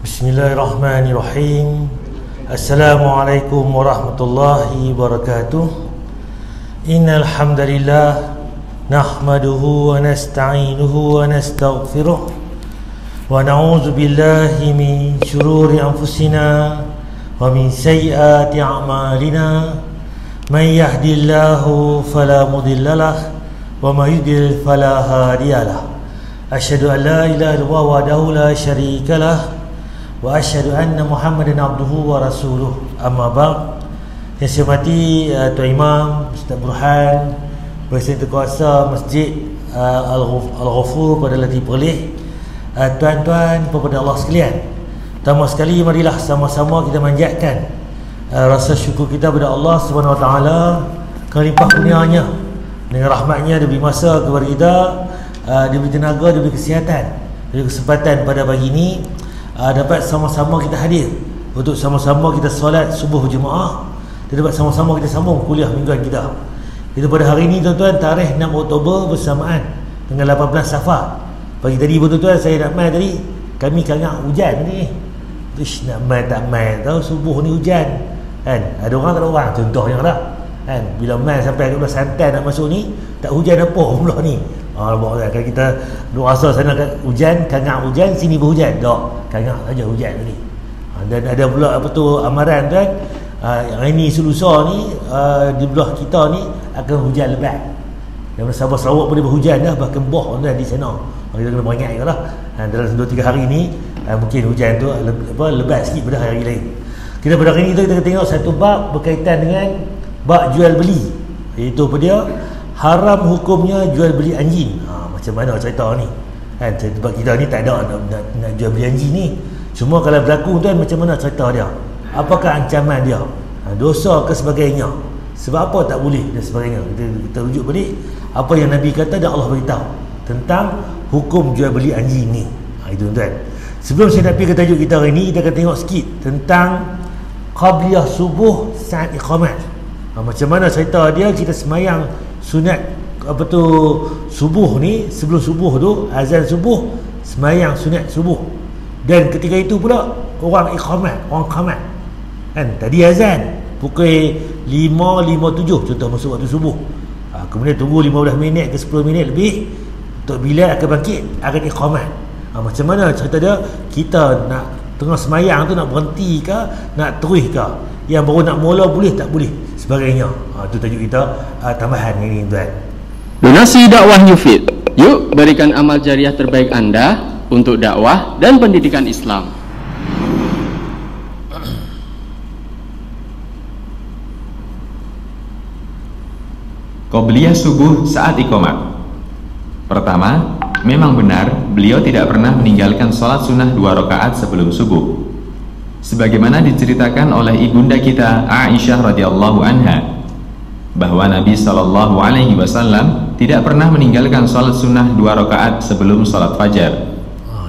Bismillahirrahmanirrahim. Assalamualaikum warahmatullahi wabarakatuh. Innal hamdalillah nahmaduhu wa nasta'inuhu wa nastaghfiruh wa na'udzu billahi min shururi anfusina wa min sayyiati a'malina. May yahdihillahu fala mudhillalah wa may yudlil fala hadiyalah. Asyhadu an la ilaha illallah wahdahu la syarikalah wa asyhadu anna Muhammadan abduhu wa rasuluh. Amma ba'd. Yang saya hormati Tuan Imam Ustaz Burhan, Presiden Kuasa Masjid Al-Ghafur pada Latif Perleh, tuan-tuan pepada Allah sekalian. Pertama sekali marilah sama-sama kita manjatkan rasa syukur kita kepada Allah Subhanahu Wa Taala kerana limpah kurnianya, dengan rahmatnya dia beri masa kepada kita, dia beri tenaga, dia beri kesihatan, dia beri kesempatan pada pagi ini dapat sama-sama kita hadir untuk sama-sama kita solat subuh berjemaah, kita dapat sama-sama kita sambung kuliah mingguan kita. Kita pada hari ini tuan-tuan, tarikh 6 Oktober bersamaan dengan 18 Safar. Pagi tadi tuan-tuan saya nak mai tadi, kami kagak hujan ni. Ish, nak mai tak mai tahu subuh ni hujan. Kan? Ada orang tak ada orang, contohnya lah. Kan? Bila mai sampai ke belah santai nak masuk ni, tak hujan apa pula ni. Kalau kita duk rasa sana hujan, kagak hujan, sini berhujan. Tak, kagak saja hujan tadi. Dan ada pula apa tu amaran kan, yang ini selusa ni di belah kita ni akan hujan lebat. Dan Sabah Sarawak boleh berhujan dah, bahkan boh kan di sana. Kita kena beringat lah. Dalam 2-3 hari ni mungkin hujan tu lebat sikit pada hari lain. Kita pada hari ni kita tengok satu bab berkaitan dengan bab jual beli, iaitu apa dia? Haram hukumnya jual beli anjing. Macam mana cerita ni? Kan, sebab kita ni tak ada nak jual beli anjing ni. Cuma kalau berlaku tuan, macam mana cerita dia? Apakah ancaman dia? Dosa ke sebagainya? Sebab apa tak boleh dan sebagainya? Kita rujuk balik apa yang Nabi kata dan Allah beritahu tentang hukum jual beli anjing ni. Itu tuan. Sebelum saya nak pergi ke tajuk kita hari ni, kita akan tengok sikit tentang qabliyah subuh saat iqamat. Macam mana cerita dia? Kita semayang sunat apa tu subuh ni, sebelum subuh tu azan subuh, semayang sunat subuh. Dan ketika itu pula orang iqamat, orang qamat. Kan tadi azan pukul 5.57 contoh masuk waktu subuh. Kemudian tunggu 15 minit ke 10 minit lebih untuk Bilal akan bangkit, akan iqamat. Macam mana cerita dia? Kita nak tengah semayang tu nak berhenti ke, nak terus ke? Yang baru nak mula boleh tak boleh sebagainya. Itu tajuk kita tambahan ini tuan. Donasi dakwah Yufid. Yuk berikan amal jariah terbaik Anda untuk dakwah dan pendidikan Islam. Qobliyah subuh saat iqamat. Pertama, memang benar beliau tidak pernah meninggalkan sholat sunnah 2 rakaat sebelum subuh, sebagaimana diceritakan oleh ibunda kita Aisyah radhiyallahu anha bahwa Nabi Shallallahu Alaihi Wasallam tidak pernah meninggalkan sholat sunnah 2 rakaat sebelum sholat fajar.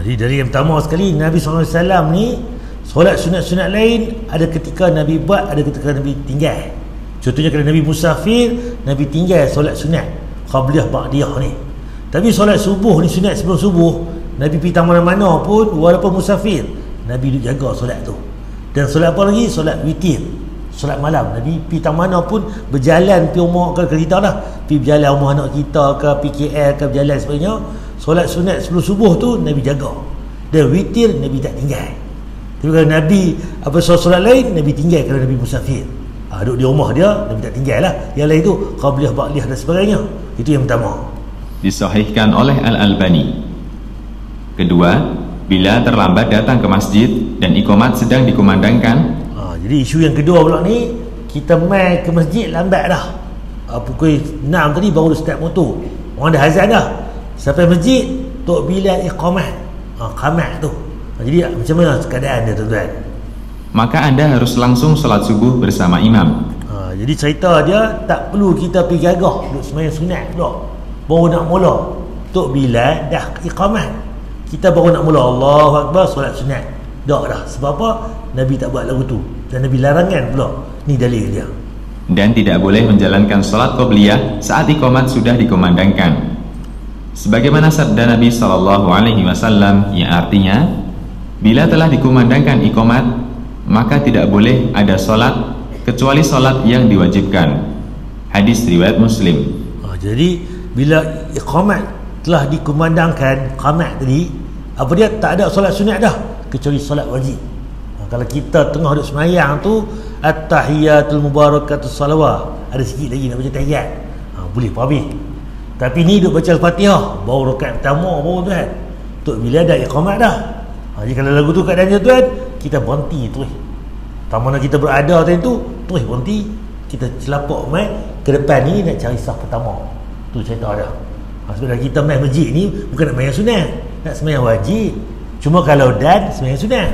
Jadi dari yang pertama sekali, Nabi SAW ni solat sunat-sunat lain ada ketika Nabi buat, ada ketika Nabi tinggal. Contohnya kalau Nabi musafir, Nabi tinggal solat sunat qabliyah ba'diyah ni. Tapi solat subuh ni, sunat sebelum subuh, Nabi pergi mana-mana pun walaupun musafir, Nabi duduk jaga solat tu. Dan solat apa lagi? Solat witir, solat malam. Nabi pergi mana pun, berjalan pergi rumah ke kita lah, pergi berjalan rumah anak kita ke, PKL ke, berjalan sebagainya, solat sunat sebelum subuh tu Nabi jaga. Dan witir Nabi tak tinggal. Tapi kalau Nabi solat lain, Nabi tinggal kalau Nabi musafir. Duduk di rumah dia, Nabi tak tinggal lah. Yang lain tu qabliyah ba'diyah dan sebagainya. Itu yang pertama. Disahihkan oleh Al-Albani. Kedua, bila terlambat datang ke masjid dan iqamat sedang dikumandangkan. Jadi isu yang kedua pula ni, kita mai ke masjid lambat dah. Pukul 6 tadi baru start motor, orang dah azan dah. Sampai masjid Tok Bilal iqamat, qamat tu. Jadi macam mana keadaan dia tuan-tuan? Maka anda harus langsung sholat subuh bersama imam. Jadi cerita dia tak perlu kita pergi gagah duduk sembahyang sunat pula, baru nak mula Tok Bilal dah iqamat, kita baru nak mula Allahu Akbar solat sunat. Tak dah. Sebab apa? Nabi tak buat lagu tu, dan Nabi larangan pula. Ni dalil dia. Dan tidak boleh menjalankan sholat qobliyah saat iqamat sudah dikumandangkan. Sebagaimana sabda Nabi Shallallahu Alaihi Wasallam yang artinya, Bila telah dikumandangkan iqamat, maka tidak boleh ada solat kecuali solat yang diwajibkan. Hadis riwayat Muslim. Jadi bila iqamat telah dikumandangkan, qamat tadi, apa dia, tak ada solat sunat dah kecuali solat wajib. Kalau kita tengah duduk semayang tu, at-tahiyatul mubarakatus salawat, ada sikit lagi nak baca tahiyat, boleh habis. Tapi ni duduk baca Al-Fatihah baru rakaat pertama baru tuan. Tok bila ada iqamat dah. Jadi kalau lagu tu keadaannya tuan, kita berhenti terus. Tak mana kita berada tadi tu, terus berhenti, kita celapak mai ke depan ni nak cari saf pertama. Tu cerita dah. Sebab kita main masjid ni bukan nak main sunat, nak sembahyang wajib. Cuma kalau dan sembahyang sunat.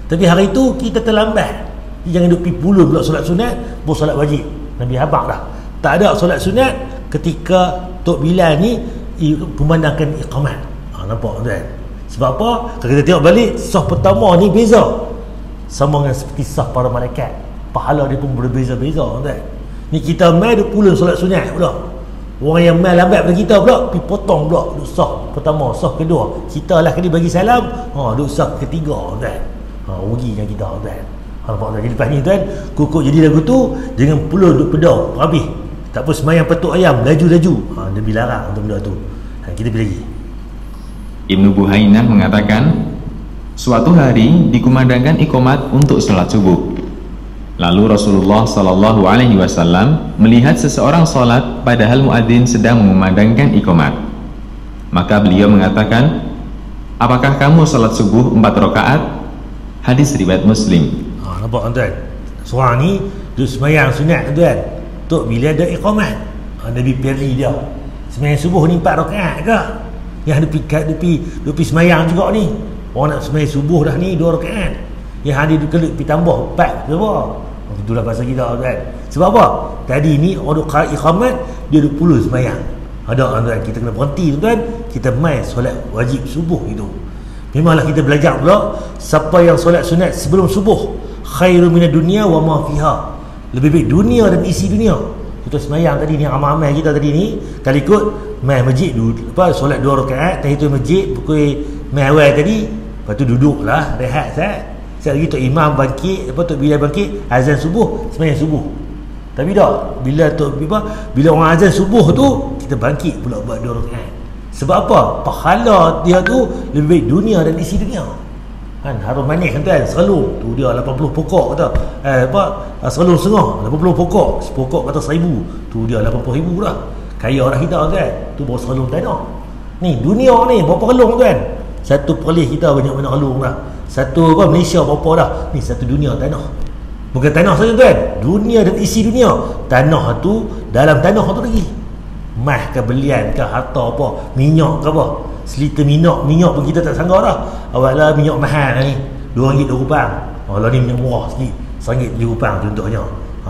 Tapi hari tu kita terlambat. Jangan duk pergi pulun pula solat sunat, baru solat wajib. Nabi habaq dah. Tak ada solat sunat ketika Tok Bilal ni kumandangkan iqamat. Nampak tuan? Sebab apa? Kalau kita tengok balik, saf pertama ni beza sama dengan seperti saf para malaikat. Pahala dia pun berbeza-beza tuan. Ni kita mai duk pulun solat sunat pula. Orang yang mai lambat pada kita pula pergi potong pula duk saf pertama, saf kedua. Kita lah kali bagi salam, duk saf ketiga tuan. Ruginya kita tuan. Nampak tuan? Jadi lepas ni tuan, kukuk jadi lagu tu jangan pulun duk pedau habis. Tak apa semayang patuk ayam laju-laju. Dia dilarang untuk benda tu. Kita pergi lagi. Ibnu Buhainah mengatakan, suatu hari dikumandangkan iqamat untuk salat subuh. Lalu Rasulullah Shallallahu Alaihi Wasallam melihat seseorang salat padahal muadzin sedang mengumandangkan iqamat. Maka beliau mengatakan, apakah kamu salat subuh 4 rakaat? Hadis riwayat Muslim. Nampak tuan? Seorang ni duduk semayang sunat tuan. Tok bila ada iqamat, Nabi pilih dia semayang subuh ni 4 rakaat ke? Yang ada pergi semayang juga ni. Orang nak semayang subuh dah ni 2 rakaat. Yang ada pergi tambah 4 ke apa? Itulah bahasa kita tuan. Sebab apa? Tadi ni orang duk iqamat, dia duk pulun semayang. Ada tuan, kita kena berhenti tuan, kita mai solat wajib subuh itu. Memanglah kita belajar pula, siapa yang solat sunat sebelum subuh khairu minad dunya wa ma fiha. Lebih baik dunia dan isi dunia. Kita semayang tadi ni, amal-amal kita tadi ni, kalau ikut mai masjid solat 2 rakaat, tahiyatul masjid pukul mai awal tadi, lepas tu duduklah rehat sat. Sekali lagi Tok Imam bangkit, Tok Bilal bangkit, azan subuh, semayang subuh. Tapi tak, bila orang azan subuh tu, kita bangkit pula buat 2 rakaat. Sebab apa? Pahala dia tu lebih baik dunia dan isi dunia. Harum manis kan tuan, serelung tu dia 80 pokok kata. Serelung setengah 80 pokok, sepokok kata 1000, tu dia 80,000 dah. Kaya dah kita tuan. Tu baru serelung tanah. Ni dunia ni berapa relung tuan? Satu perlis kita banyak-banyak relung dah. Satu Malaysia berapa dah? Ni satu dunia tanah. Bukan tanah saja tuan, dunia dan isi dunia. Tanah tu, dalam tanah tu lagi mah ke belian ke harta apa, minyak ke apa, seliter minyak pun kita tak sangka dah. Awaklah minyak mahal ni RM2.20. Kalau ni minyak murah sikit RM1.7 contohnya.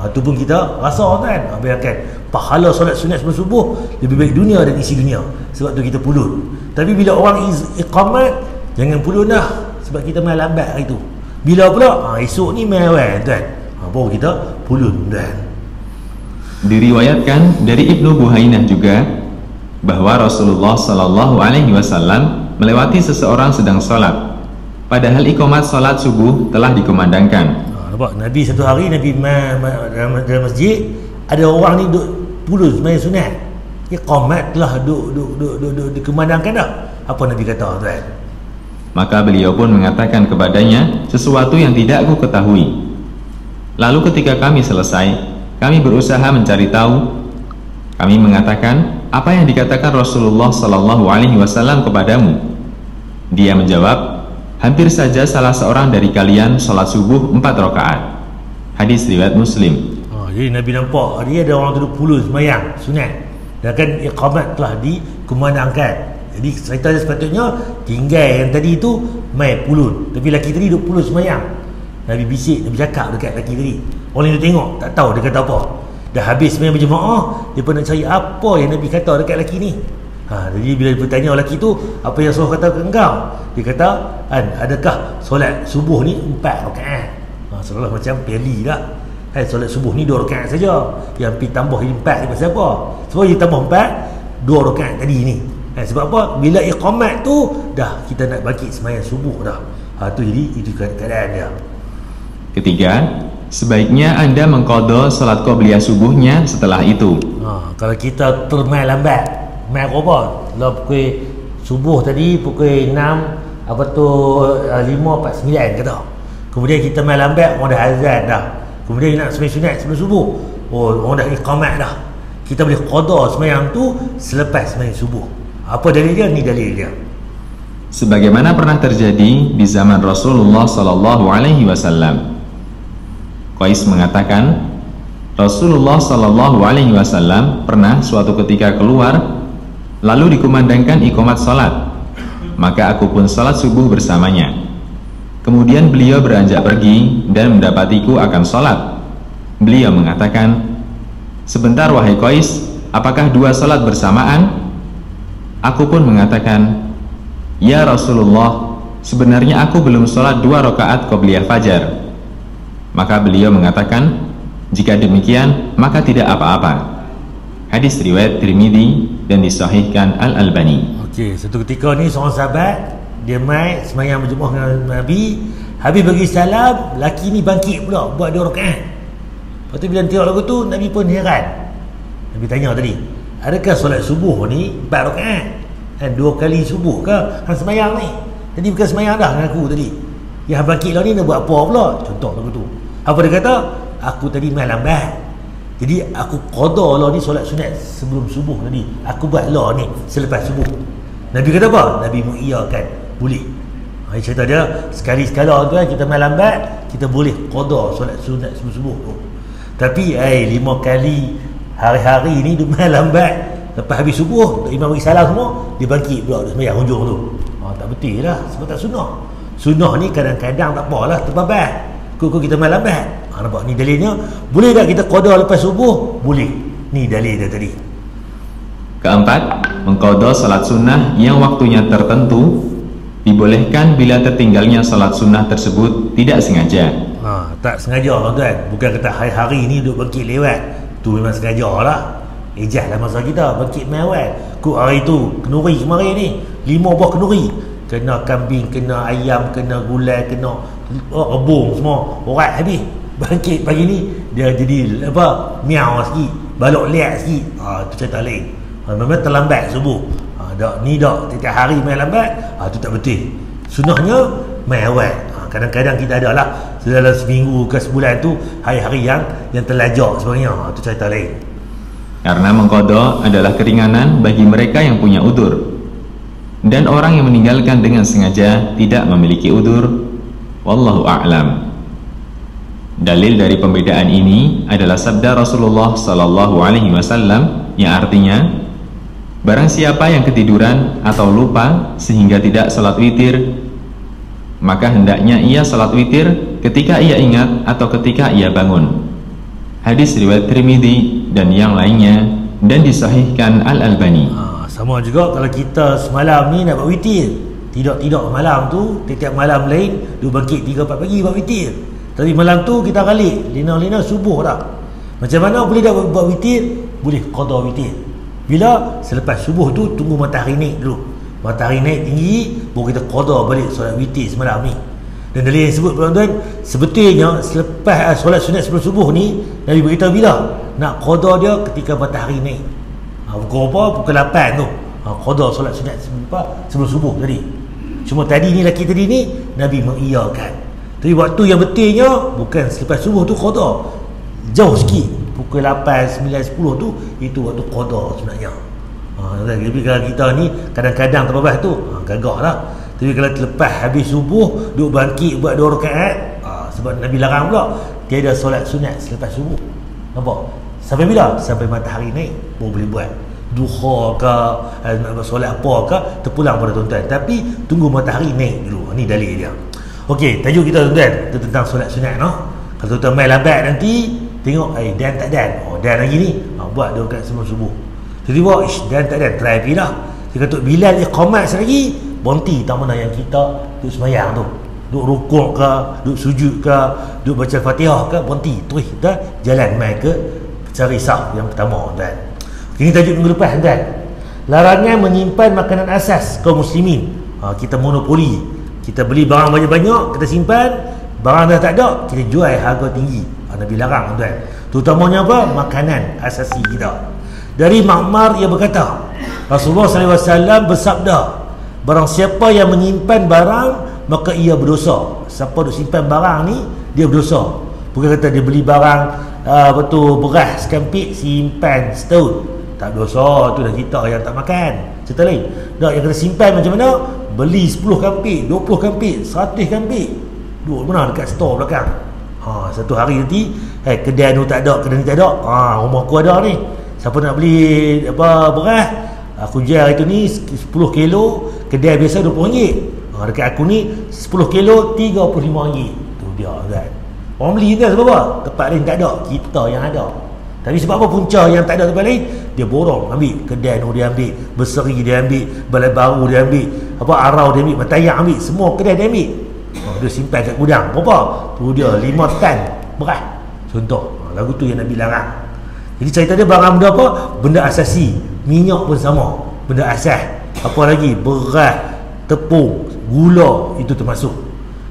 Tu pun kita rasa kan. Biarkan pahala solat sunat sebelum subuh lebih baik dunia dan isi dunia. Sebab tu kita pulun. Tapi bila orang iqamat, jangan pulun dah, sebab kita main lambat hari tu. Bila pula esok ni main awal tuan, baru kita pulun tuan. Diriwayatkan dari Ibnu Buhainah juga bahwa Rasulullah Shallallahu Alaihi Wasallam melewati seseorang sedang sholat, padahal iqamat sholat subuh telah dikumandangkan. Nampak? Nabi satu hari Nabi dalam masjid, ada orang ni duk pulun sembahyang sunat, iqamat telah duk dikumandangkan dah. Apa Nabi kata tuan? Maka beliau pun mengatakan kepadanya sesuatu yang tidak aku ketahui. Lalu ketika kami selesai, kami berusaha mencari tahu. Kami mengatakan, apa yang dikatakan Rasulullah Sallallahu Alaihi Wasallam kepadamu? Dia menjawab, hampir saja salah seorang dari kalian sholat subuh 4 rakaat. Hadis riwayat Muslim. Jadi Nabi nampak dia ada orang duduk pulun semayang sunat, dan kan iqamat telah dikumandangkan. Jadi cerita dia sepatutnya tinggal yang tadi tu mai pulun, tapi lelaki tadi duduk pulun semayang. Nabi bisik, Nabi cakap dekat lelaki tadi. Orang yang tengok tak tahu dia kata apa. Dah habis semayang berjemaah, dia pun nak cari apa yang Nabi kata dekat lelaki ni. Jadi bila dia bertanya lelaki tu, apa yang Rasulullah kata ke engkau? Dia kata, adakah solat subuh ni 4 rakaat? Seolah macam peli dah. Solat subuh ni 2 rakaat saja. Yang pergi tambah 4 ni pasal apa? Sebab dia tambah 4, 2 rakaat tadi ni. Sebab apa? Bila iqamat tu dah kita nak bangkit semayang subuh dah. Tu jadi itu keadaan dia. Ketiga, sebaiknya Anda mengqadha salat qabliyah subuhnya setelah itu. Kalau kita termai lambat, mai apa? Lah pukul subuh tadi pukul 6 5:49 kata. Kemudian kita mai lambat, orang dah azan dah. Kemudian nak sembahyang sunat sebelum subuh. Orang dah iqamat dah. Kita boleh qada sembahyang tu selepas sembahyang subuh. Apa dalil dia? Ni dalil dia. Sebagaimana pernah terjadi di zaman Rasulullah sallallahu alaihi wasallam. Qais mengatakan, Rasulullah sallallahu alaihi wasallam pernah suatu ketika keluar lalu dikumandangkan iqamat salat. Maka aku pun salat subuh bersamanya. Kemudian beliau beranjak pergi dan mendapatiku akan salat. Beliau mengatakan, "Sebentar wahai Qais, apakah dua salat bersamaan?" Aku pun mengatakan, "Ya Rasulullah, sebenarnya aku belum sholat 2 rakaat qabliyah fajar." Maka beliau mengatakan, "Jika demikian, maka tidak apa-apa." Hadis riwayat Tirmidzi dan disahihkan Al-Albani. Okey, satu ketika ni seorang sahabat dia mai sembahyang berjemaah dengan Nabi, habis bagi salam, laki ni bangkit pula buat 2 rakaat. Lepas tu bila tengok lagu tu, Nabi pun heran. Nabi tanya tadi, adakah solat subuh ni 4 rakaat? 2 kali subuh ke hang sembahyang ni? Jadi bukan sembahyang dah dengan aku tadi. Yang bangkit lah ni nak buat apa pula? Contoh lagu tu. Apa dia kata? Aku tadi mai lambat. Jadi aku qada lah ni solat sunat sebelum subuh tadi. Aku buat lah ni selepas subuh. Nabi kata apa? Nabi mengiyakan. Boleh. Cerita dia sekali-sekala tu kita mai lambat, kita boleh qada solat sunat sebelum subuh tu. Tapi 5 kali hari-hari ni dia mai lambat, lepas habis subuh imam bagi salam semua, dia bangkit pula dia sembahyang hujung tu. Tak betul lah, sebab tak sunnah. Sunnah ni kadang-kadang tak apalah terbabas. Kok kita mai lambat. Nampak ni dalilnya. Boleh tak kita qada lepas subuh? Boleh. Ni dalil dia tadi. Keempat, mengqada salat sunnah yang waktunya tertentu dibolehkan bila tertinggalnya salat sunnah tersebut tidak sengaja. Tak sengaja tuan. Bukan kata hari-hari ni duduk bangkit lewat. Tu memang sengaja lah. Ejah lah masa kita bangkit mai awal. Kok hari tu kenuri kemarin ni 5 buah kenuri. Kena kambing, kena ayam, kena gulai, kena rebung semua. Orang habis. Bangkit pagi ni dia jadi apa? Miau sikit, balok liat sikit. Tu cerita lain. Memang terlambat subuh. Ni tiap hari mai lambat. Tu tak betul. Sunnahnya mai awal. Kadang-kadang kita ada lah dalam seminggu ke sebulan tu hari-hari yang terlajak sebenarnya. Tu cerita lain. Karena mengqada adalah keringanan bagi mereka yang punya udzur. Dan orang yang meninggalkan dengan sengaja tidak memiliki udzur. Wallahu a'lam. Dalil dari pembedaan ini adalah sabda Rasulullah sallallahu alaihi wasallam yang artinya, barang siapa yang ketiduran atau lupa sehingga tidak salat witir, maka hendaknya ia salat witir ketika ia ingat atau ketika ia bangun. Hadis riwayat Tirmidzi dan yang lainnya dan disahihkan Al-Albani. Sama juga kalau kita semalam ni nak buat witir, tidak malam tu, tiap malam lain dia bangkit 3-4 pagi buat witir. Tapi malam tu kita balik lina-lina subuh dah. Macam mana boleh dah buat witir? Boleh qada witir. Bila? Selepas subuh tu tunggu matahari naik dulu. Matahari naik tinggi baru kita qada balik solat witir semalam ni. Dan dalil yang sebut tuan-tuan, sebetulnya selepas solat sunat sebelum subuh ni Nabi beritahu bila nak qada dia ketika matahari naik. Pukul apa? Pukul 8 tu. Qada solat sunat sebelum subuh tadi. Cuma tadi ni laki tadi ni Nabi mengiyakan. Tapi waktu yang betulnya bukan selepas subuh tu qada. Jauh sikit. Pukul 8, 9, 10 tu itu waktu qada sebenarnya. Tapi kalau kita ni kadang-kadang terbabas tu gagah lah. Tapi kalau lepas habis subuh duduk bangkit buat 2 rakaat, sebab Nabi larang pula tiada solat sunat selepas subuh. Nampak? Sampai bila? Sampai matahari naik baru boleh buat. Duha ke, solat apa ke, terpulang pada tuan-tuan. Tapi tunggu matahari naik dulu. Ni dalil dia. Okey, tajuk kita tuan-tuan tentang solat sunat no. Kalau tuan-tuan main lambat nanti tengok dan tak dan. Dan lagi ni buat 2 rakaat sebelum subuh. Jadi buat dan tak dan try pi dah. Dia kata Bilal iqamat selagi bonti tak mana yang kita duduk sembahyang tu. Duduk rukuk ke, duduk sujud ke, duduk baca Fatihah ke, bonti terus kita jalan mai ke cari saf yang pertama tuan. Ini tajuk minggu lepas tuan. Larangan menyimpan makanan asas kaum muslimin. Kita monopoli. Kita beli barang banyak-banyak, kita simpan, barang dah tak ada, kita jual harga tinggi. Nabi larang tuan. Terutamanya apa? Makanan asasi kita. Dari Ma'mar ia berkata, Rasulullah SAW bersabda, barang siapa yang menyimpan barang maka ia berdosa. Siapa duk simpan barang ni dia berdosa. Bukan kata dia beli barang beras sekampik simpan setahun, tak dosa, tu dah kita yang tak makan. Cerita lain. Dak, yang kena simpan macam mana? Beli 10 kampik, 20 kampik, 100 kampik, duduk mana dekat store belakang. Satu hari nanti kedai tu tak ada, kedai ni tak ada, rumah aku ada ni, siapa nak beli beras, aku jual itu ni 10 kilo, kedai biasa RM20, dekat aku ni 10 kilo RM35. Tu dia kan. Orang beli kan sebab apa? Tempat lain tak ada, kita yang ada. Tapi sebab apa punca yang tak ada tempat lain? Dia borong, ambil kedai tu dia ambil, Berseri dia ambil, Balai Baru dia ambil, Arau dia ambil, Matayak ambil, semua kedai dia ambil. Dia simpan kat gudang. Berapa? Tu dia 5 tan beras. Contoh. Lagu tu yang Nabi larang. Jadi cerita dia barang benda apa? Benda asasi. Minyak pun sama, benda asas. Apa lagi? Beras, tepung, gula, itu termasuk.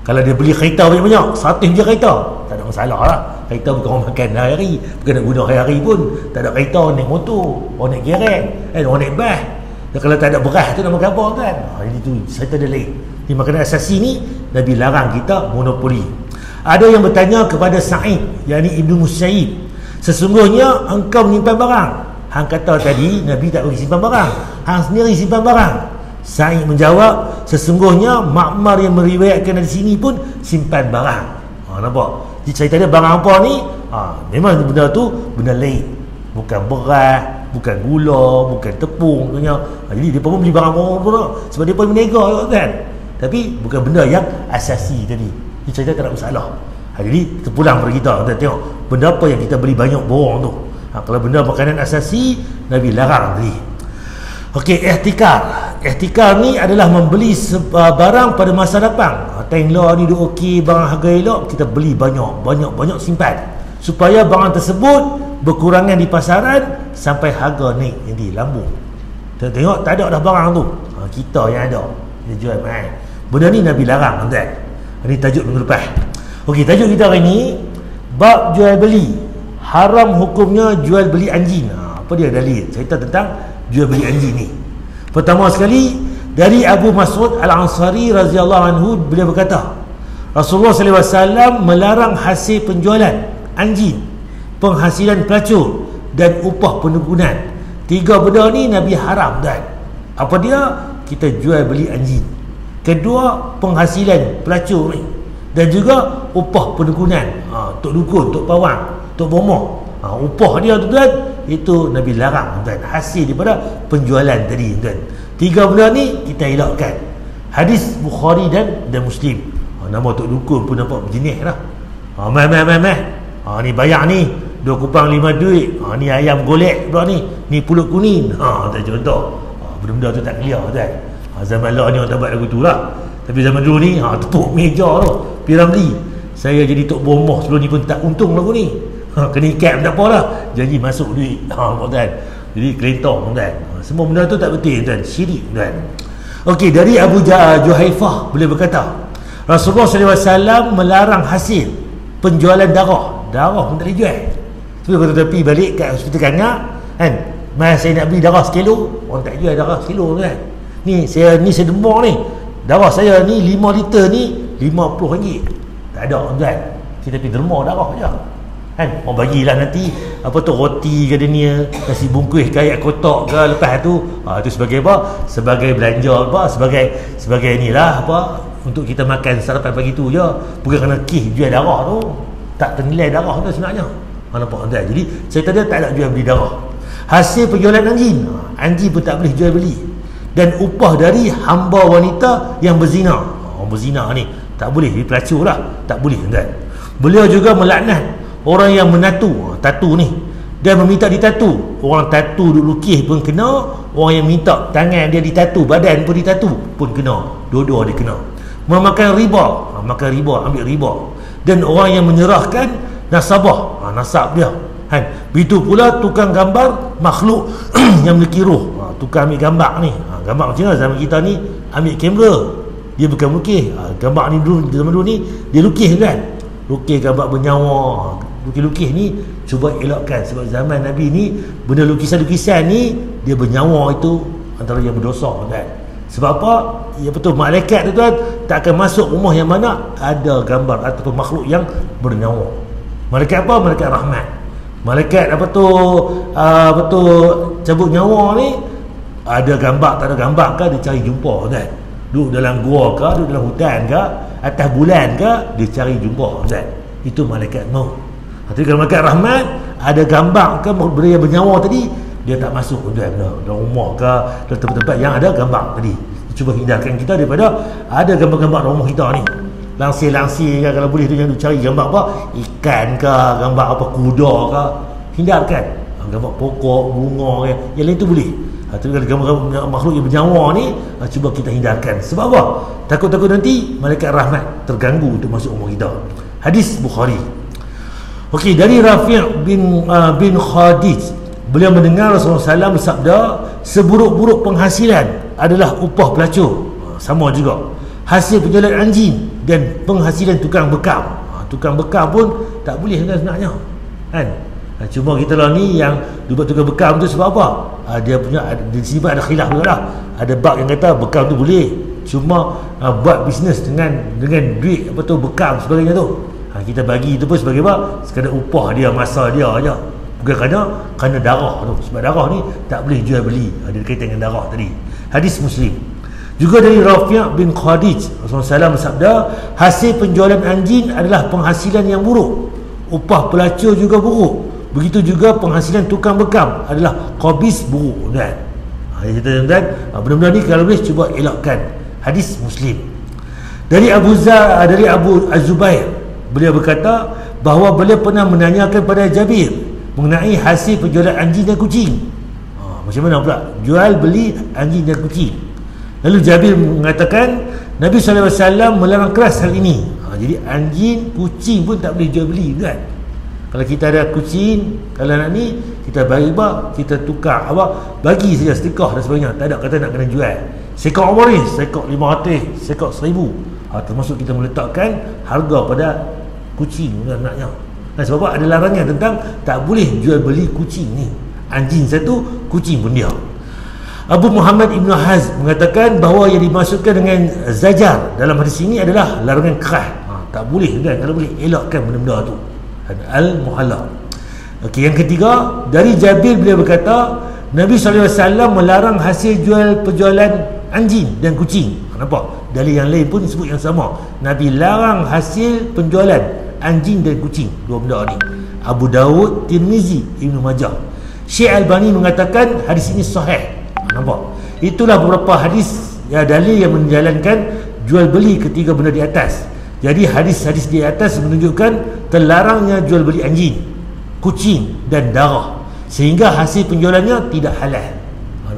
Kalau dia beli kereta banyak-banyak, 100 je kereta, tak ada masalah lah. Kereta bukan orang makan hari-hari, bukan nak guna hari-hari pun. Tak ada kereta, orang naik motor, orang naik gerek, orang naik bas. Dan kalau tak ada beras tu nak makan apa kan? Jadi tu cerita dia lain. Di makanan asasi ni Nabi larang kita monopoli. Ada yang bertanya kepada Sa'id, yakni Ibnu Musayyib, sesungguhnya engkau menyimpan barang. Hang kata tadi Nabi tak bagi simpan barang, hang sendiri simpan barang. Sa'id menjawab, sesungguhnya Ma'mar yang meriwayatkan dari sini pun simpan barang. Nampak? Jadi cerita dia barang apa ni? Memang benda tu benda lain, bukan beras, bukan gula, bukan tepung. Jadi dia pun beli barang pun sebab dia pun berniaga kan. Tapi bukan benda yang asasi tadi. Ini cerita tak ada masalah. Jadi kita pulang pada kita, kita tengok benda apa yang kita beli banyak borong tu. Kalau benda makanan asasi, Nabi larang tadi. Okey, ihtikar. Ihtikar ni adalah membeli barang pada masa datang. Tengok ni duk okey, barang harga elok, kita beli banyak simpan supaya barang tersebut berkurangan di pasaran sampai harga naik, jadi lambung. Tengok tak ada dah barang tu, kita yang ada, dia jual mahal. Benda ni Nabi larang tuan. Ini tajuk minggu lepas. Okey, tajuk kita hari ni bab jual beli. Haram hukumnya jual beli anjing. Apa dia dalil? Cerita tentang jual beli anjing ni. Pertama sekali dari Abu Mas'ud Al-Ansari radhiyallahu anhu, beliau berkata, Rasulullah SAW melarang hasil penjualan anjing, penghasilan pelacur dan upah penukunan. 3 benda ni Nabi haram dan apa dia? Kita jual beli anjing. Kedua, penghasilan pelacur ni, dan juga upah penukunan. Tok dukun, tok pawang, tok bomoh, upah dia tu tuan, itu Nabi larang tuan, hasil daripada penjualan tadi tuan. 3 benda ni kita elakkan. Hadis Bukhari dan Muslim. Nama tok dukun pun nampak berjenis lah. Ni bayar ni 2 kupang 5 duit, ni ayam golek pula ni pulut kuning. Tak contoh. Benda-benda tu tak clear tuan. Zaman lah ni orang tak buat lagu tu lah. Tapi zaman dulu ni tepuk meja tu pirang beli. Saya jadi tok bomoh sebelum ni pun tak untung lagu ni. Kena ikat tak apa lah, janji masuk duit. Tuan. Jadi kelentong tuan. Semua benda tu tak betul tuan, syirik tuan. Okey, dari Abu Juhaifah boleh berkata, Rasulullah SAW melarang hasil penjualan darah pun tak dijual. Sebab kata tepi balik kat hospital Kanyak kan, mas saya nak beli darah sekilo, orang tak jual darah sekilo kan. Ni saya demam ni, darah saya ni 5 liter ni RM50. Tak ada tuan, kita pergi derma darah je kan. Orang bagilah nanti apa tu, roti ke dia, nasi bungkus ke ayat kotak ke, lepas tu tu sebagai apa, sebagai belanja apa, sebagai inilah apa, untuk kita makan sarapan pagi tu je. Bukan kerana kih jual darah tu, tak ternilai darah tu sebenarnya. Nampak tuan. Jadi cerita dia tak nak jual beli darah. Hasil penjualan anjing, anjing pun tak boleh jual beli. Dan upah dari hamba wanita yang berzina. Orang berzina ni tak boleh, dia pelacur lah, tak boleh tuan. Beliau juga melaknat orang yang tatu ni dan meminta ditatu. Orang tatu duk lukis pun kena, orang yang minta tangan dia ditatu, badan pun ditatu pun kena. Dua-dua dia kena. Memakan riba, makan riba, ambil riba. Dan orang yang menyerahkan nasabah, nasab dia kan. Begitu pula tukang gambar makhluk yang memiliki roh. Tukang ambil gambar ni, gambar macam mana zaman kita ni, ambil kamera dia bukan lukis. Gambar ni dulu, zaman dulu ni dia lukis kan, lukis gambar bernyawa. Lukis ni cuba elakkan, sebab zaman Nabi ni benda lukisan-lukisan ni dia bernyawa, itu antara yang berdosa kan. Sebab apa? Ya betul, malaikat tu kan tak akan masuk rumah yang mana ada gambar ataupun makhluk yang bernyawa. Malaikat apa? Malaikat rahmat. Malaikat betul cabut nyawa ni, ada gambar tak ada gambar ke, dia cari jumpa kan. Duduk dalam gua ke, duduk dalam hutan ke, atas bulan ke, dia cari jumpa kan. Itu malaikat maut. Tapi kalau malaikat rahmat, ada gambar ke benda yang bernyawa tadi, dia tak masuk dalam rumah ke, dalam tempat-tempat yang ada gambar tadi. Cuba hindarkan kita daripada ada gambar-gambar dalam rumah kita ni. Langsir-langsir kan, kalau boleh tu jangan cari gambar apa, ikan ke, gambar apa kuda ke, hindarkan. Gambar pokok, bunga kan, yang lain tu boleh. Tapi kalau gambar makhluk yang bernyawa ni, cuba kita hindarkan. Sebab apa? Takut-takut nanti malaikat rahmat terganggu untuk masuk rumah kita. Hadis Bukhari. Okey, dari Rafi' bin Khadij, beliau mendengar Rasulullah SAW bersabda, seburuk-buruk penghasilan adalah upah pelacur. Sama juga hasil penjualan anjing dan penghasilan tukang bekam. Tukang bekam pun tak boleh sebenarnya kan. Cuma kita lah ni yang buat tukang bekam tu sebab apa? Dia punya di sini pun ada khilaf juga lah. Ada bab yang kata bekam tu boleh, cuma buat bisnes dengan duit apa tu bekam sebagainya tu. Kita bagi itu pun sebagai apa? Sekadar upah dia, masa dia aja. Bukan kerana darah tu. Sebab darah ni tak boleh jual beli. Ada kaitan dengan darah tadi. Hadis Muslim. Juga dari Rafi' bin Khadij, Rasulullah SAW bersabda, hasil penjualan anjing adalah penghasilan yang buruk. Upah pelacur juga buruk. Begitu juga penghasilan tukang bekam adalah khabis buruk kan. Tuan-tuan, benda-benda ni kalau boleh cuba elakkan. Hadis Muslim. Dari Abu Az-Zubair, beliau berkata bahawa beliau pernah menanyakan pada Jabir mengenai hasil penjualan anjing dan kucing. Macam mana pula jual beli anjing dan kucing? Lalu Jabir mengatakan Nabi SAW melarang keras hal ini. Jadi anjing, kucing pun tak boleh jual beli kan. Kalau kita ada kucing, kalau nak ni kita bagi kita tukar bagi saja sedekah dan sebagainya. Tak ada kata nak kena jual. Sekok apa ni? Sekok 500, sekok 1000. Termasuk kita meletakkan harga pada kucing anaknya. Sebab apa? Ada larangan tentang tak boleh jual beli kucing ni. Anjing satu, kucing pun dia. Abu Muhammad Ibn Hazm mengatakan bahawa yang dimaksudkan dengan zajar dalam hadis ini adalah larangan keras. Tak boleh kan, kalau boleh elakkan benda-benda tu. Al-Muhalla. Okey, yang ketiga, dari Jabir beliau berkata Nabi SAW melarang hasil penjualan anjing dan kucing. Nampak? Dalil yang lain pun sebut yang sama. Nabi larang hasil penjualan anjing dan kucing, dua benda ni. Abu Daud, Tirmizi, Ibn Majah. Syekh Albani mengatakan hadis ini sahih. Nampak? Itulah beberapa hadis dalil yang menjalankan jual beli ketiga benda di atas. Jadi hadis-hadis di atas menunjukkan terlarangnya jual beli anjing, kucing dan darah, sehingga hasil penjualannya tidak halal.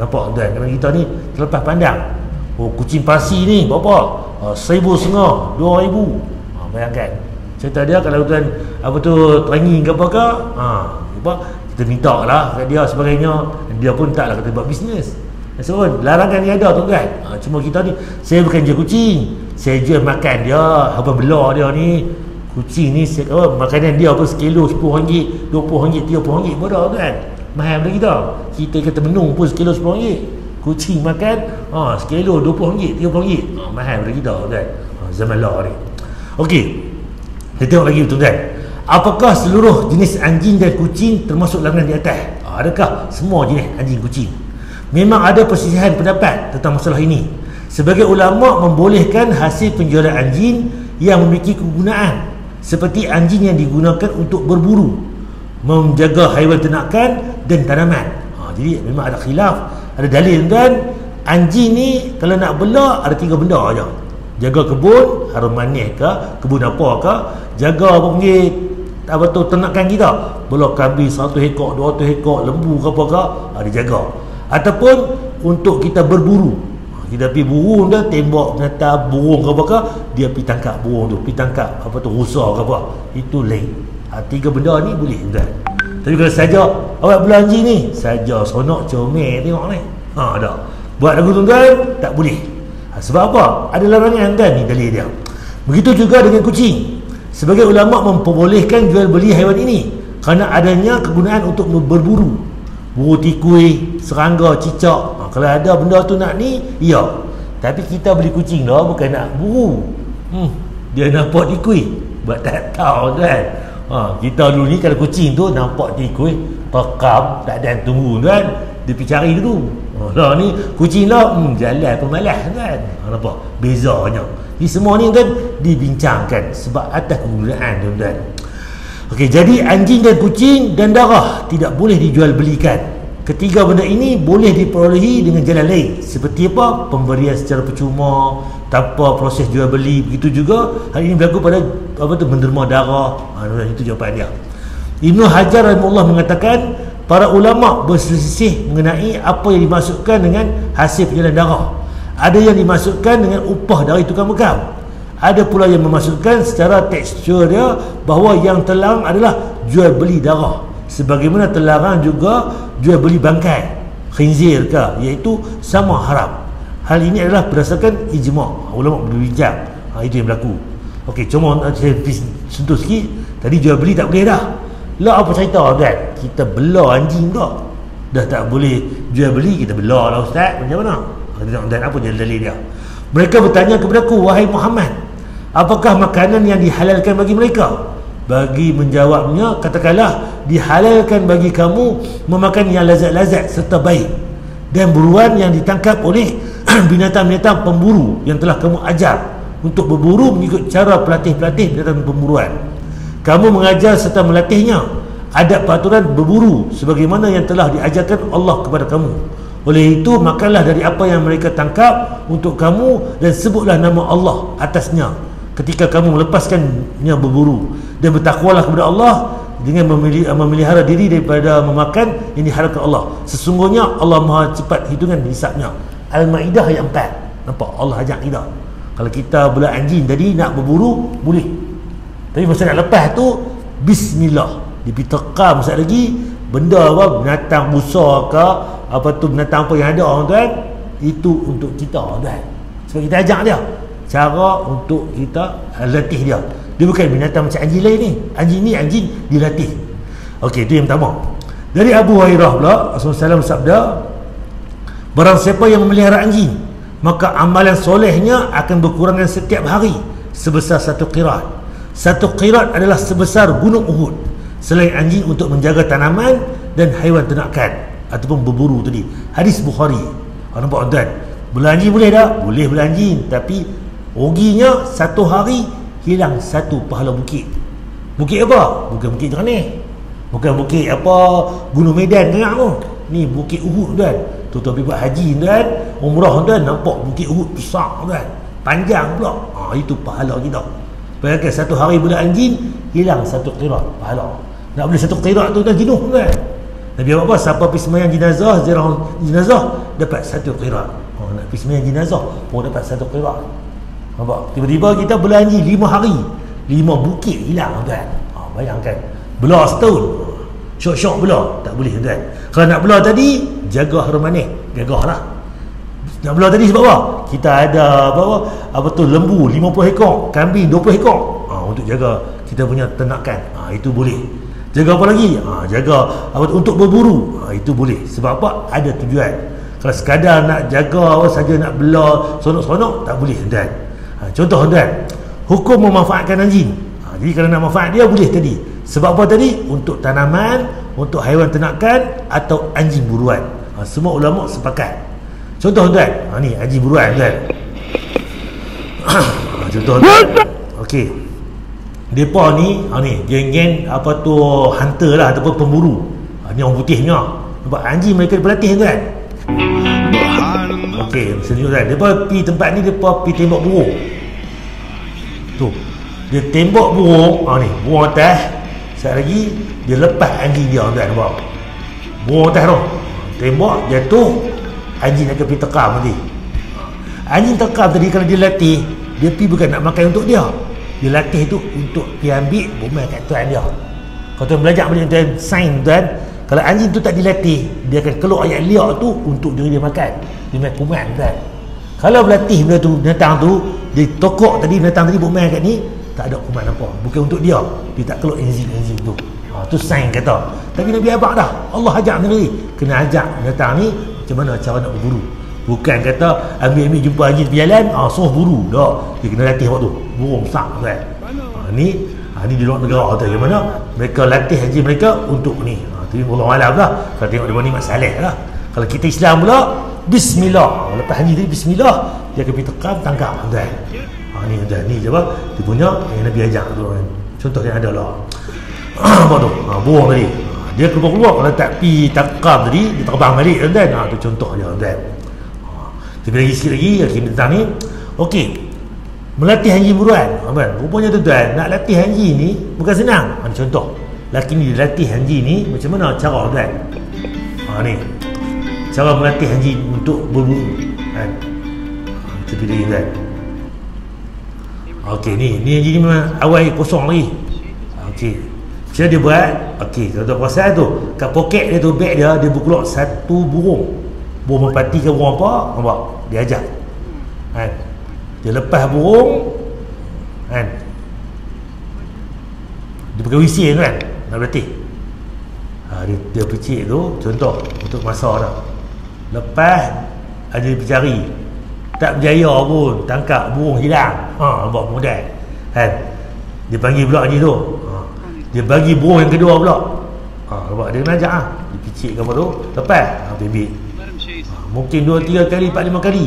Nampak tuan? Kerana kita ni terlepas pandang. Kucing pasi ni berapa? 1,500, 2,000. Bayangkan. Cerita dia kalau tuan training ke apa ke, kita minta lah kat dia sebagainya, dia pun taklah kata buat bisnes. Sebab larangan ni ada tu kan. Cuma kita ni, saya bukan jual kucing, saya jual makan dia, apa bela dia ni. Kucing ni makanan dia apa sekilo RM10, RM20, RM30 bodoh kan. Mahal pada kita. Kita kata menung pun sekilo RM10. Kucing makan sekilo RM20, RM30. Mahal pada kita kan. Zaman lah ni. Okey, kita tengok lagi tuan-tuan. Apakah seluruh jenis anjing dan kucing termasuk larangan di atas? Adakah semua jenis anjing kucing? Memang ada perselisihan pendapat tentang masalah ini. Sebagai ulama membolehkan hasil penjualan anjing yang memiliki kegunaan, seperti anjing yang digunakan untuk berburu, menjaga haiwan ternakan dan tanaman. Jadi memang ada khilaf, ada dalil kan. Anjing ni kalau nak bela ada 3 benda aja. Jaga kebun, harum manis ke, kebun apa ke, jaga ternakan kita, bela kambing 100 ekor, 200 ekor, lembu ke apa ke, dia jaga. Ataupun untuk kita berburu, kita pergi buru dia, tembak binatang burung ke apa ke, dia pergi tangkap burung tu, pergi tangkap rusa ke apa, itu lain. 3 benda ni boleh kan. Tapi kalau saja awak bela anjing ni, saja sonok comel tengok ni, ada buat lagu tuan-tuan, tak boleh. Sebab apa? Ada larangan kan, ni dalil dia. Begitu juga dengan kucing. Sebagai ulama memperbolehkan jual beli haiwan ini kerana adanya kegunaan untuk berburu, buru tikui, serangga, cicak. Kalau ada benda tu nak ni, ya. Tapi kita beli kucing dah bukan nak buru. Dia nampak tikui, buat tak tahu kan. Kita dulu ni kalau kucing tu nampak tikui, pekam, tak ada yang tunggu kan, dia pergi cari dulu. Lah ni kucing lah jalan pemalas kan. Nampak bezanya. Ni semua ni kan dibincangkan sebab atas kegunaan tuan-tuan. Okey, jadi anjing dan kucing dan darah tidak boleh dijual belikan. Ketiga benda ini boleh diperolehi dengan jalan lain. Seperti apa? Pemberian secara percuma tanpa proses jual beli. Begitu juga hal ini berlaku pada menderma darah. Itu jawapan dia. Ibnu Hajar rahimahullah mengatakan para ulama berselisih mengenai apa yang dimaksudkan dengan hasil penjualan darah. Ada yang dimaksudkan dengan upah dari tukang bekam. Ada pula yang memasukkan secara tekstur dia bahawa yang terlarang adalah jual beli darah, sebagaimana terlarang juga jual beli bangkai khinzir ke, iaitu sama haram. Hal ini adalah berdasarkan ijma' ulama berbincang. Itu yang berlaku. Okey, cuma saya sentuh sikit. Tadi jual beli tak boleh dah. Lah apa cerita kan? Kita bela anjing dah. Dah tak boleh jual beli, kita bela lah ustaz. Macam mana? Dan apa dalil dia? Mereka bertanya kepada aku, wahai Muhammad, apakah makanan yang dihalalkan bagi mereka? Bagi menjawabnya, katakanlah, dihalalkan bagi kamu memakan yang lazat-lazat serta baik dan buruan yang ditangkap oleh binatang-binatang pemburu yang telah kamu ajar untuk berburu mengikut cara pelatih-pelatih binatang pemburuan. Kamu mengajar serta melatihnya adab peraturan berburu sebagaimana yang telah diajarkan Allah kepada kamu. Oleh itu, makanlah dari apa yang mereka tangkap untuk kamu dan sebutlah nama Allah atasnya ketika kamu melepaskannya berburu, dan bertakwalah kepada Allah dengan memelihara diri daripada memakan yang diharamkan Allah. Sesungguhnya Allah Maha cepat hitungan hisabnya. Al-Maidah ayat 4. Nampak Allah ajak kita. Kalau kita bela anjing tadi nak berburu boleh, tapi masa nak lepas tu bismillah, dia pergi tekam sekali lagi benda apa, binatang busa ke apa tu, binatang apa yang ada tuan, itu untuk kita tuan. Sebab kita ajak dia cara untuk kita latih dia. Dia bukan binatang macam anjing lain ni. Anjing ni anjing dilatih. Okey, itu yang pertama. Dari Abu Hurairah pula Rasulullah SAW sabda, barang siapa yang memelihara anjing, maka amalan solehnya akan berkurangan setiap hari sebesar satu qirat. Satu qirat adalah sebesar gunung Uhud. Selain anjing untuk menjaga tanaman dan haiwan ternakan ataupun berburu tadi. Hadis Bukhari. Nampak tuan? Bela anjing boleh tak? Boleh bela anjing, tapi ruginya satu hari hilang satu pahala bukit. Bukit apa? Bukan bukit Jernih, bukan bukit apa Gunung Medan tengah tu. Ni bukit Uhud tuan. Tuan-tuan pergi buat haji tuan, umrah tuan, nampak bukit Uhud besar tuan, panjang pula. Itu pahala kita. Bayangkan satu hari bela anjing hilang satu qirat pahala. Nak beli satu qirat tu dah jenuh tuan. Nabi apa? Siapa pergi sembahyang jenazah, ziarah jenazah dapat satu qirat. Nak pergi sembahyang jenazah pun dapat satu qirat. Nampak? Tiba-tiba kita bela anjing 5 hari, 5 bukit hilang tuan. Bayangkan. Bela setahun. Syok-syok bela, tak boleh tuan. Kalau nak bela tadi, jaga harum manis, gagahlah. Nak bela tadi sebab apa? Kita ada apa tu, lembu 50 ekor, kambing 20 ekor. Untuk jaga kita punya ternakan. Itu boleh. Jaga apa lagi? Jaga apa untuk berburu. Itu boleh. Sebab apa? Ada tujuan. Kalau sekadar nak jaga saja, nak bela sonok-sonok, tak boleh tuan. Contoh tuan, hukum memanfaatkan anjing. Jadi kalau nak manfaat dia boleh tadi. Sebab apa tadi? Untuk tanaman, untuk haiwan ternakan atau anjing buruan. Semua ulama sepakat. Contoh tuan, ni anjing buruan tuan. Contoh tuan. Okey. Depa ni, geng-geng apa tu hunter lah ataupun pemburu. Ni orang putihnya. Nampak anjing mereka berlatih tuan. Okey, senyum tuan. Depa pergi tempat ni, depa pergi tembak burung. Tu. Dia tembak burung, ni, burung atas. Sekejap lagi dia lepas anjing dia tuan, nampak. Burung atas tu. Tembak, jatuh, anjing akan pergi tekam nanti. Anjing tekam tadi kalau dia latih, dia pergi bukan nak makan untuk dia. Dia latih tu untuk dia ambil bomel kat tuan dia. Kalau tuan belajar benda tuan sains tuan, kalau anjing tu tak dilatih, dia akan keluar ayat liak tu untuk diri dia makan. Dia main kuman tuan. Kalau berlatih benda tu, binatang tu dia tokok tadi, binatang tadi bermain kat ni, tak ada hukuman apa, bukan untuk dia, dia tak keluar enzim tu. Tu sains kata. Tapi Nabi abang dah, Allah ajak sendiri, kena ajak binatang ni macam mana cara nak berburu. Bukan kata ambil jumpa haji di jalan, suruh buru dah, dia kena latih waktu burung besar kan. Ni di luar negara tu bagaimana mereka latih haji mereka untuk ni. Tapi Allah alam lah, kalau tengok dia ni masalah lah. Kalau kita Islam pula, bismillah, lepas haji tadi bismillah, dia akan pergi tekan tangkap tuan. Ni dah ni je apa dia punya yang Nabi ajak tu kan. Contoh yang ada lah apa tu, burung tadi, dia keluar kalau tak pergi tangkap tadi, dia terbang balik tuan. Tu contoh je tuan. Tapi lagi sikit lagi tentang ni. Okey, melatih haji buruan kan. Rupanya tuan, nak latih haji ni bukan senang. Contoh laki ni latih haji ni macam mana cara tuan? Ni cara melatih haji untuk berburu kan. Kita pilih kan. Okey, ni haji ni memang awal kosong lagi. Okey, macam dia buat. Okey, kalau tuan perasan tu kat poket dia tu, beg dia berkeluar satu burung merpati ke burung apa, nampak? Dia ajak kan, dia lepas burung kan, dia pakai wisin kan, nak berlatih. Dia picit tu contoh untuk masa dah, lepas ada bercari tak berjaya pun, tangkap burung hilang, nampak mudah kan. Dia panggil pula ni tu, dia bagi burung yang kedua pula, nampak dia kena ajak dia picit ke apa tu, lepas bebek mungkin 2-3 kali 4-5 kali.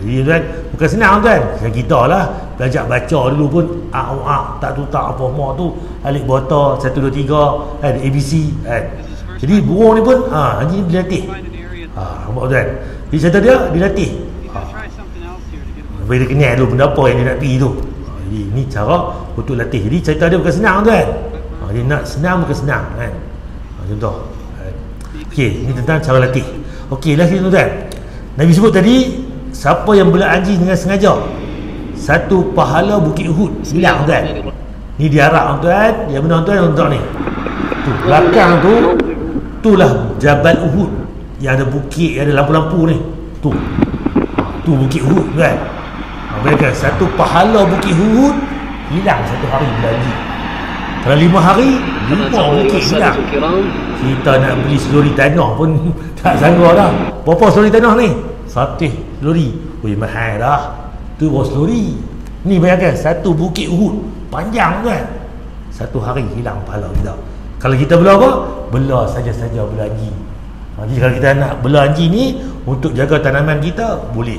Jadi kan bukan senang kan. Macam kita lah belajar baca dulu pun tak tu tak apa semua tu, alif bata 1 2 3 kan, ABC kan. Jadi burung ni pun haji dilatih. Nampak kan. Jadi cerita dia dilatih. Bagi dia kenal dulu benda apa yang dia nak pergi tu. Jadi ni cara untuk latih. Jadi cerita dia bukan senang tu kan. Dia nak senang bukan senang kan. Contoh. Okey, ni tentang cara latih. Okey, lagi tuan. Nabi sebut tadi, siapa yang berhaji dengan sengaja, satu pahala Bukit Uhud hilang tuan. Ni diharap tuan, yang benar tuan untuk ni. Tu belakang tu, itulah Jabal Uhud yang ada bukit, yang ada lampu-lampu ni. Tu Bukit Uhud kan. Mereka satu pahala Bukit Uhud hilang satu hari berhaji. Kalau 5 hari 5 bukit hilang. Kita nak beli selori tanah pun tak sanggup dah. Berapa selori tanah ni? 100 selori. Weh, mahal dah. Tu baru selori. Ni bayangkan satu Bukit Uhud panjang kan. Satu hari hilang pahala kita. Kalau kita bela apa? Bela saja-saja bela haji. Jadi kalau kita nak bela haji ni untuk jaga tanaman kita, boleh.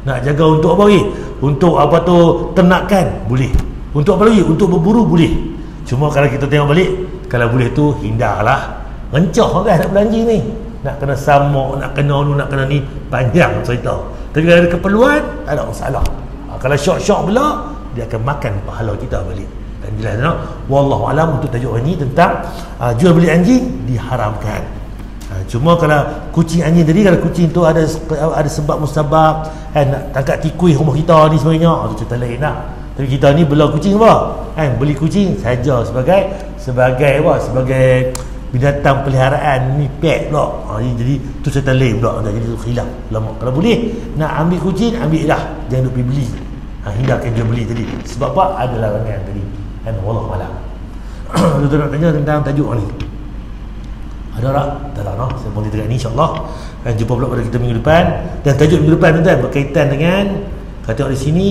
Nak jaga untuk apa lagi? Untuk apa tu, ternakan, boleh. Untuk apa lagi? Untuk berburu, boleh. Cuma kalau kita tengok balik, kalau boleh tu hindarlah. Rencah kan nak belanja ni, nak kena samuk, nak kena nak kena ni, panjang cerita. Tapi kalau ada keperluan, tak ada masalah. Kalau syok-syok pula, dia akan makan pahala kita balik. Dan jelas tak? Wallahu alam untuk tajuk ini tentang jual beli anjing diharamkan. Cuma kalau kucing anjing tadi, kalau kucing tu ada sebab musabab kan, nak tangkap tikui rumah kita ni sebagainya, itu cerita lain lah. Tapi kita ni bela kucing apa? Kan, beli kucing saja sebagai apa? Sebagai binatang peliharaan ni, pet pula. Jadi tu cerita lain pula. Jadi tu khilaf ulama. Kalau boleh nak ambil kucing, ambil lah, jangan duk pergi beli. Hindarkan jual beli tadi. Sebab apa? Ada larangan tadi. Kan, wallahu a'lam. Tuan nak tanya tentang tajuk ni. Ada tak? Tak ada, no? Saya boleh tengok ni insya-Allah. Dan jumpa pula pada kita minggu depan. Dan tajuk minggu depan tuan berkaitan dengan, kata di sini,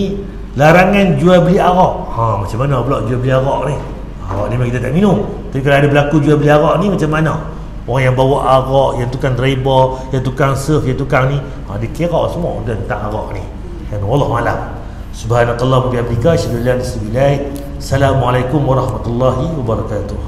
larangan jual beli arak. Macam mana pula jual beli arak ni? Arak ni memang kita tak minum. Tapi kalau ada berlaku jual beli arak ni macam mana? Orang yang bawa arak, yang tukang driver, yang tukang surf, yang tukang ni, dia kira semua tentang arak ni. Dan wallahu a'lam. Subhanakallah wa bihamdika, asyhadu an la ilaha illa anta, assalamualaikum warahmatullahi wabarakatuh.